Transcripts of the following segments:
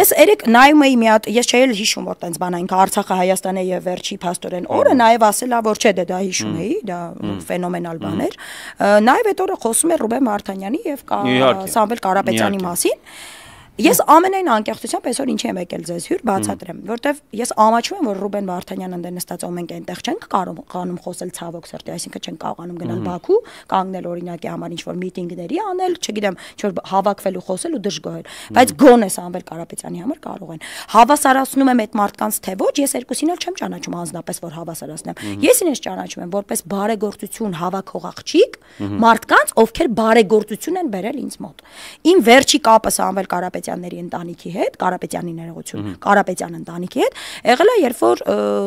Ես երեք նայում էի մի հատ, ես չէի հիշում որ տենց բան այնքան Արցախը Հայաստանը եւ վերջի փաստորեն օրը նաեւ ասելա որ չէ դա հիշում էի, դա ֆենոմենալ բան էր։ Նաեւ այդ օրը խոսում էր Ռուբեն Վարդանյանի եւ Սամվել Կարապետյանի մասին։ Ես ամենայն անկեղծությամբ այսօր ինչի եմ եկել ձեզ հյուր բացատրեմ, որտեվ ես ամաչում եմ որ Ռուբեն Վարդանյանն ընդ նստած ով մենք այնտեղ չենք կարողանում խոսել ցավոք սրտի, այսինքն չենք կարողանում գնալ Բաքու, կանգնել օրինակի համար ինչ որ միտինգների անել, չգիտեմ, ինչ որ հավաքվել ու խոսել ու դժգոհել, բայց գոնե Սամվել Կարապետյանի համար կարող են։ Հավասարացնում եմ այդ մարդկանց թե ոչ, ես երկուսին էլ չեմ ճանաչում անձնապես որ հավասարացնեմ։ Ես ինձ ճանաչում եմ որպես բարեգործություն հավաքող աղջիկ, մարդկանց, ովքեր բարեգործություն են բերել ինձ մոտ։ Իմ վերջի կապը Սամվել Կարապետյանների ընտանիքի հետ, Կարապետյանի ներողություն, Կարապետյան ընտանիքի հետ, եղել է, երբ որ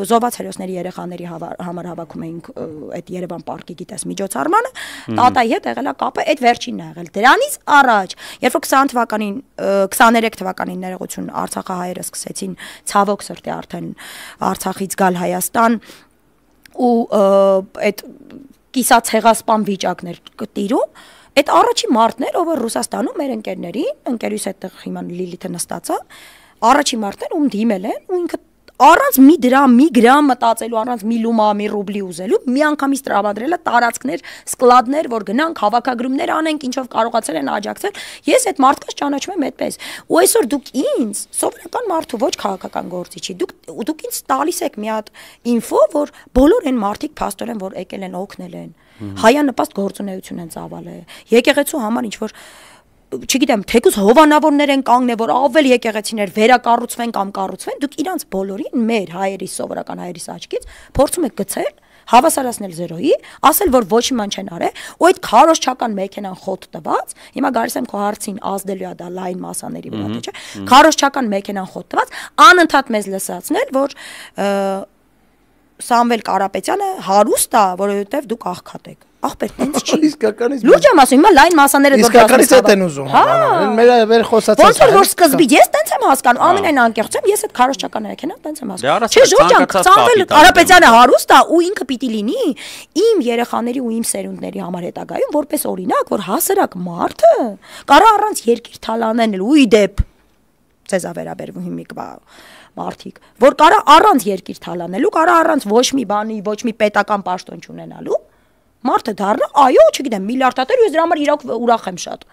զոհված հերոսների երեխաների համար հավաքում էինք այդ Երևան պարկի գիտես միջոցառմանը, տատայի հետ եղել է կապը, այդ վերջինն է եղել։ Դրանից առաջ, երբ որ 20 թվականին, 23 թվականին ներողություն արցախահայերը սկսեցին ցավոք սրտի արդեն Արցախից գալ Հայաստան ու այդ կիսացեղասպան վիճակներ կտիրում, այդ առաջի մարդներ, ով Ռուսաստանում մեր ընկերուս այդտեղ հիմա Լիլիթը նստած է, առաջի մարդներ ում դիմել են ու ինքը առանց մի դրամ, մի գրամ մտածելու, առանց մի լումա, մի ռուբլի ուզելու, միանգամից տրամադրել է տարածքներ, սկլադներ, որ գնանք հավաքագրումներ անենք, ինչով կարողացել են աջակցել։ Ես այդ մարդկանց ճանաչում եմ այդպես։ Ու այսօր դուք ինձ, սովորական մարդու, ոչ քաղաքական գործիչի, դուք ինձ տալիս եք մի հատ ինֆո, որ բոլոր այն մարդիկ փաստորեն, որ եկել են օգնել են, հայանպաստ գործունեություն են ծավալել։ Եկեղեցու համար ինչ որ չգիտեմ, թեկուզ հովանավորներ են կանգնել, որ ավել եկեղեցիներ վերակառուցվեն կամ կառուցվեն, դուք իրանց բոլորին մեր հայերի սովորական հայերիս աչքից փորձում եք գցել, հավասարացնել զերոյի, ասել որ ոչ մի բան չեն արել, ու այդ քարոզչական մեքենան խոտ տված, հիմա գալիս եմ քո հարցին ազդելու է դա լայն մասաների վրա, թե չէ, քարոզչական մեքենան խոտ տված, անընդհատ մեզ լսացնել, որ Սամվել Կարապետյանը հարուստ է, որովհետև դուք աղքատ եք։ Ախպեր, տենց չի։ Իսկականից։ Լուրջ եմ ասում, հիմա լայն մասաները որ իսկականից այդ են ուզում։ Մեր խոսածը։ Ոնց որ սկզբից ես տենց եմ հասկանում, ամենայն անկեղծ եմ, ես այդ քարոզչական մեքենան տենց եմ հասկանում։ Չէ, Ժորժան, Սամվել Կարապետյանը հարուստ է ու ինքը պիտի լինի իմ երեխաների ու իմ սերունդների համար հետագայում որպես օրինակ, որ հասարակ մարդը կարա առանց երկիր թալանեն ու իդեպ ցեզա վերաբերվում հիմիկ մարդիկ, որ կարա առանց երկիր թալանելու, կարա առանց ոչ մի բանի, ոչ մի պետական պաշտոն չունենալու, մարդը դառնա, այո, չգիտեմ, միլիարդատեր ու ես դրա համար իրոք ուրախ եմ շատ։